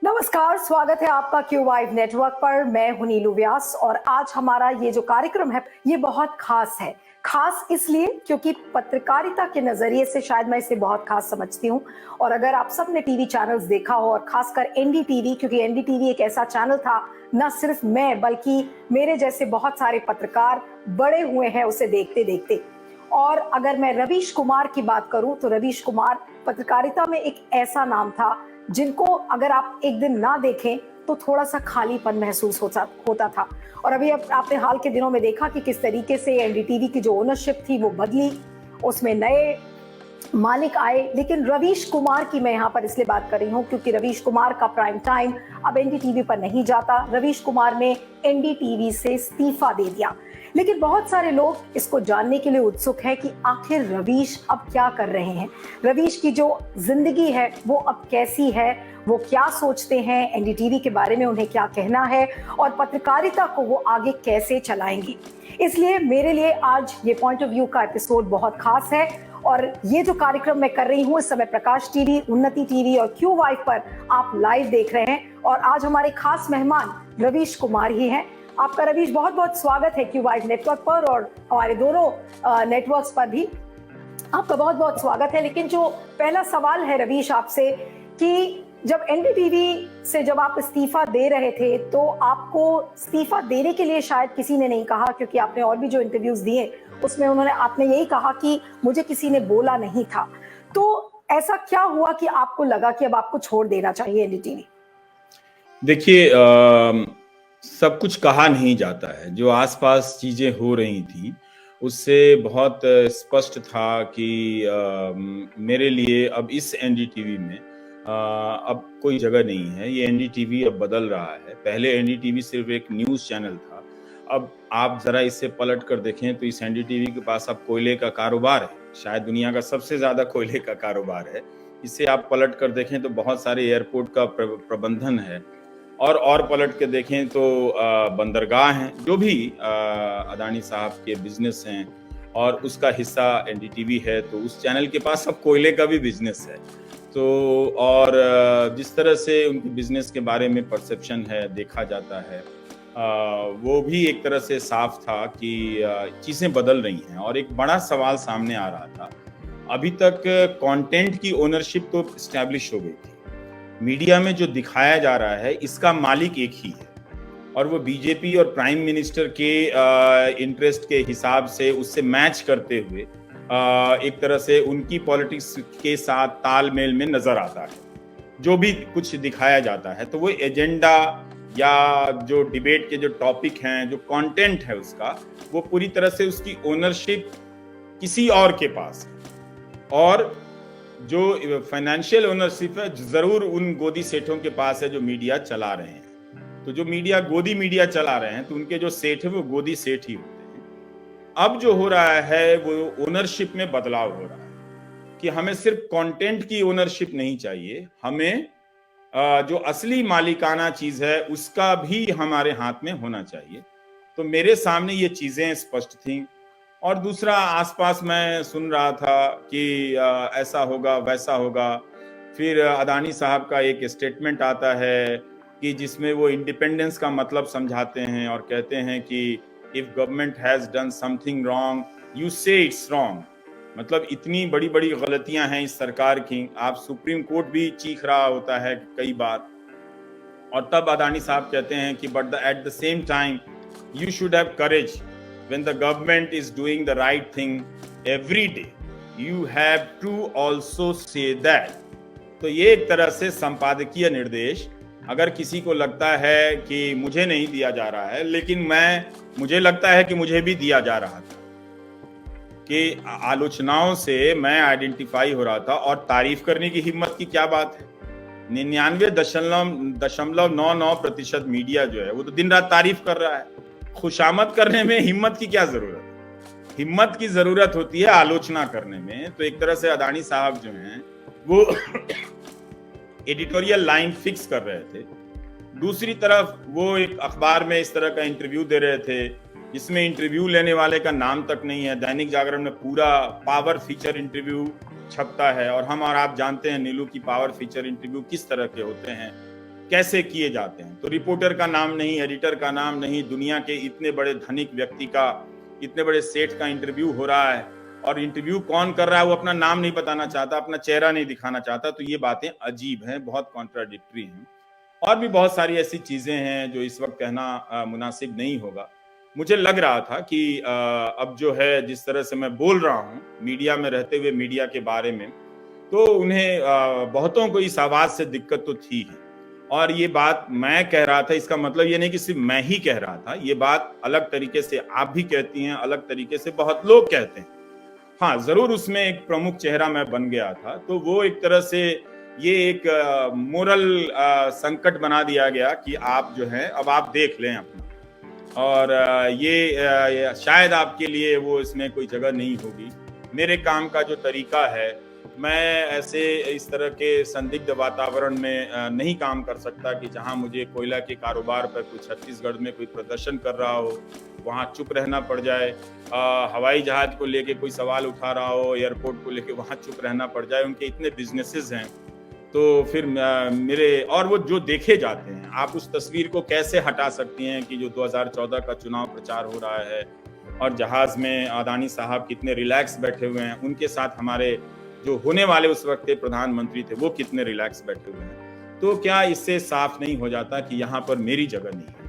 नमस्कार, स्वागत है आपका क्यू वाइव नेटवर्क पर। मैं हूं नीलू व्यास और आज हमारा ये जो कार्यक्रम है ये बहुत खास है। खास इसलिए क्योंकि पत्रकारिता के नजरिए से शायद मैं इसे बहुत खास समझती हूँ। और अगर आप सब ने टीवी चैनल्स देखा हो और खासकर एनडीटीवी, क्योंकि एनडीटीवी एक ऐसा चैनल था, न सिर्फ मैं बल्कि मेरे जैसे बहुत सारे पत्रकार बड़े हुए हैं उसे देखते देखते। और अगर मैं रवीश कुमार की बात करूं तो रवीश कुमार पत्रकारिता में एक ऐसा नाम था जिनको अगर आप एक दिन ना देखें तो थोड़ा सा खालीपन महसूस होता था। और अभी आपने हाल के दिनों में देखा कि किस तरीके से एनडीटीवी की जो ओनरशिप थी वो बदली, उसमें नए मालिक आए। लेकिन रवीश कुमार की मैं यहाँ पर इसलिए बात कर रही हूँ क्योंकि रवीश कुमार का प्राइम टाइम अब एनडीटीवी पर नहीं जाता। रवीश कुमार ने एनडीटीवी से इस्तीफा दे दिया। लेकिन बहुत सारे लोग इसको जानने के लिए उत्सुक है कि आखिर रवीश अब क्या कर रहे हैं, रवीश की जो जिंदगी है वो अब कैसी है, वो क्या सोचते हैं, एनडीटीवी के बारे में उन्हें क्या कहना है और पत्रकारिता को वो आगे कैसे चलाएंगे। इसलिए मेरे लिए आज ये पॉइंट ऑफ व्यू का एपिसोड बहुत खास है। और ये जो कार्यक्रम मैं कर रही हूँ इस समय प्रकाश टीवी, उन्नति टीवी और क्यू वाइव पर आप लाइव देख रहे हैं। और आज हमारे खास मेहमान रवीश कुमार ही हैं। आपका रवीश बहुत बहुत स्वागत है क्यू वाइव नेटवर्क पर और हमारे दोनों नेटवर्क्स पर भी आपका बहुत बहुत स्वागत है। लेकिन जो पहला सवाल है रवीश आपसे कि जब एनडीटीवी से जब आप इस्तीफा दे रहे थे तो आपको इस्तीफा देने के लिए शायद किसी ने नहीं कहा, क्योंकि आपने और भी जो इंटरव्यूज दिए उसमें आपने यही कहा कि मुझे किसी ने बोला नहीं था। तो ऐसा क्या हुआ कि आपको लगा कि अब आपको छोड़ देना चाहिए एनडीटीवी? देखिए, सब कुछ कहा नहीं जाता है। जो आसपास चीजें हो रही थी उससे बहुत स्पष्ट था कि मेरे लिए अब इस एनडीटीवी में अब कोई जगह नहीं है। ये एनडीटीवी अब बदल रहा है। पहले एनडीटीवी सिर्फ एक न्यूज चैनल था। अब आप जरा इसे पलट कर देखें तो इस एनडीटीवी के पास अब कोयले का कारोबार है। शायद दुनिया का सबसे ज्यादा कोयले का कारोबार है। इसे आप पलट कर देखें तो बहुत सारे एयरपोर्ट का प्रबंधन है। और पलट के देखें तो बंदरगाह हैं, जो भी अदानी साहब के बिजनेस हैं और उसका हिस्सा एनडीटीवी है। तो उस चैनल के पास अब कोयले का भी बिजनेस है। तो और जिस तरह से उनके बिजनेस के बारे में परसेप्शन है, देखा जाता है, वो भी एक तरह से साफ था कि चीजें बदल रही हैं। और एक बड़ा सवाल सामने आ रहा था। अभी तक कंटेंट की ओनरशिप तो एस्टैब्लिश हो गई थी। मीडिया में जो दिखाया जा रहा है इसका मालिक एक ही है और वो बीजेपी और प्राइम मिनिस्टर के इंटरेस्ट के हिसाब से उससे मैच करते हुए एक तरह से उनकी पॉलिटिक्स के साथ तालमेल में नजर आता है। जो भी कुछ दिखाया जाता है तो वो एजेंडा या जो डिबेट के जो टॉपिक हैं, जो कंटेंट है उसका, वो पूरी तरह से उसकी ओनरशिप किसी और के पास है। और जो फाइनेंशियल ओनरशिप है जरूर उन गोदी सेठों के पास है जो मीडिया चला रहे हैं। तो जो गोदी मीडिया चला रहे हैं तो उनके जो सेठ है वो गोदी सेठ ही होते हैं। अब जो हो रहा है वो ओनरशिप में बदलाव हो रहा है कि हमें सिर्फ कंटेंट की ओनरशिप नहीं चाहिए, हमें जो असली मालिकाना चीज है उसका भी हमारे हाथ में होना चाहिए। तो मेरे सामने ये चीजें स्पष्ट थी। और दूसरा, आसपास मैं सुन रहा था कि ऐसा होगा वैसा होगा। फिर अदानी साहब का एक स्टेटमेंट आता है कि जिसमें वो इंडिपेंडेंस का मतलब समझाते हैं और कहते हैं कि if government has done something wrong you से इट्स रॉन्ग। मतलब इतनी बड़ी बड़ी गलतियां हैं इस सरकार की, आप सुप्रीम कोर्ट भी चीख रहा होता है कई बार। और तब अदानी साहब कहते हैं कि but at the same time you should have courage when the government is doing the right thing every day you have to also say that। तो ये एक तरह से संपादकीय निर्देश, अगर किसी को लगता है कि मुझे नहीं दिया जा रहा है, लेकिन मुझे लगता है कि मुझे भी दिया जा रहा था, कि आलोचनाओं से मैं आइडेंटिफाई हो रहा था। और तारीफ करने की हिम्मत की क्या बात है। 99.99% मीडिया जो है वो तो दिन रात तारीफ कर रहा है। खुशामद करने में हिम्मत की क्या जरूरत है? हिम्मत की जरूरत होती है आलोचना करने में। तो एक तरह से अदानी साहब जो हैं वो एडिटोरियल लाइन फिक्स कर रहे थे। दूसरी तरफ वो एक अखबार में इस तरह का इंटरव्यू दे रहे थे जिसमें इंटरव्यू लेने वाले का नाम तक नहीं है। दैनिक जागरण में पूरा पावर फीचर इंटरव्यू छपता है और हम और आप जानते हैं नीलू की पावर फीचर इंटरव्यू किस तरह के होते हैं। कैसे किए जाते हैं। तो रिपोर्टर का नाम नहीं, एडिटर का नाम नहीं, दुनिया के इतने बड़े धनिक व्यक्ति का, इतने बड़े सेठ का इंटरव्यू हो रहा है और इंटरव्यू कौन कर रहा है वो अपना नाम नहीं बताना चाहता, अपना चेहरा नहीं दिखाना चाहता। तो ये बातें अजीब हैं, बहुत कॉन्ट्राडिक्टरी हैं। और भी बहुत सारी ऐसी चीजें हैं जो इस वक्त कहना मुनासिब नहीं होगा। मुझे लग रहा था कि अब जो है जिस तरह से मैं बोल रहा हूँ मीडिया में रहते हुए मीडिया के बारे में, तो उन्हें बहुतों को इस आवाज से दिक्कत तो थी ही। और ये बात मैं कह रहा था, इसका मतलब ये नहीं कि सिर्फ मैं ही कह रहा था, ये बात अलग तरीके से आप भी कहती हैं, अलग तरीके से बहुत लोग कहते हैं। हाँ, जरूर उसमें एक प्रमुख चेहरा मैं बन गया था, तो वो एक तरह से ये एक मोरल संकट बना दिया गया कि आप जो है अब आप देख लें अपना। और ये शायद आपके लिए वो इसमें कोई जगह नहीं होगी। मेरे काम का जो तरीका है, मैं ऐसे इस तरह के संदिग्ध वातावरण में नहीं काम कर सकता कि जहां मुझे कोयला के कारोबार पर कोई छत्तीसगढ़ में कोई प्रदर्शन कर रहा हो, वहां चुप रहना पड़ जाए। हवाई जहाज को लेके कोई सवाल उठा रहा हो, एयरपोर्ट को लेके वहां चुप रहना पड़ जाए। उनके इतने बिजनेसेस हैं, तो फिर मेरे और वो जो देखे जाते हैं, आप उस तस्वीर को कैसे हटा सकती हैं कि जो 2014 का चुनाव प्रचार हो रहा है और जहाज में अदानी साहब कितने रिलैक्स बैठे हुए हैं, उनके साथ हमारे जो होने वाले उस वक्त के प्रधानमंत्री थे वो कितने रिलैक्स बैठे हुए हैं। तो क्या इससे साफ नहीं हो जाता कि यहाँ पर मेरी जगह नहीं है।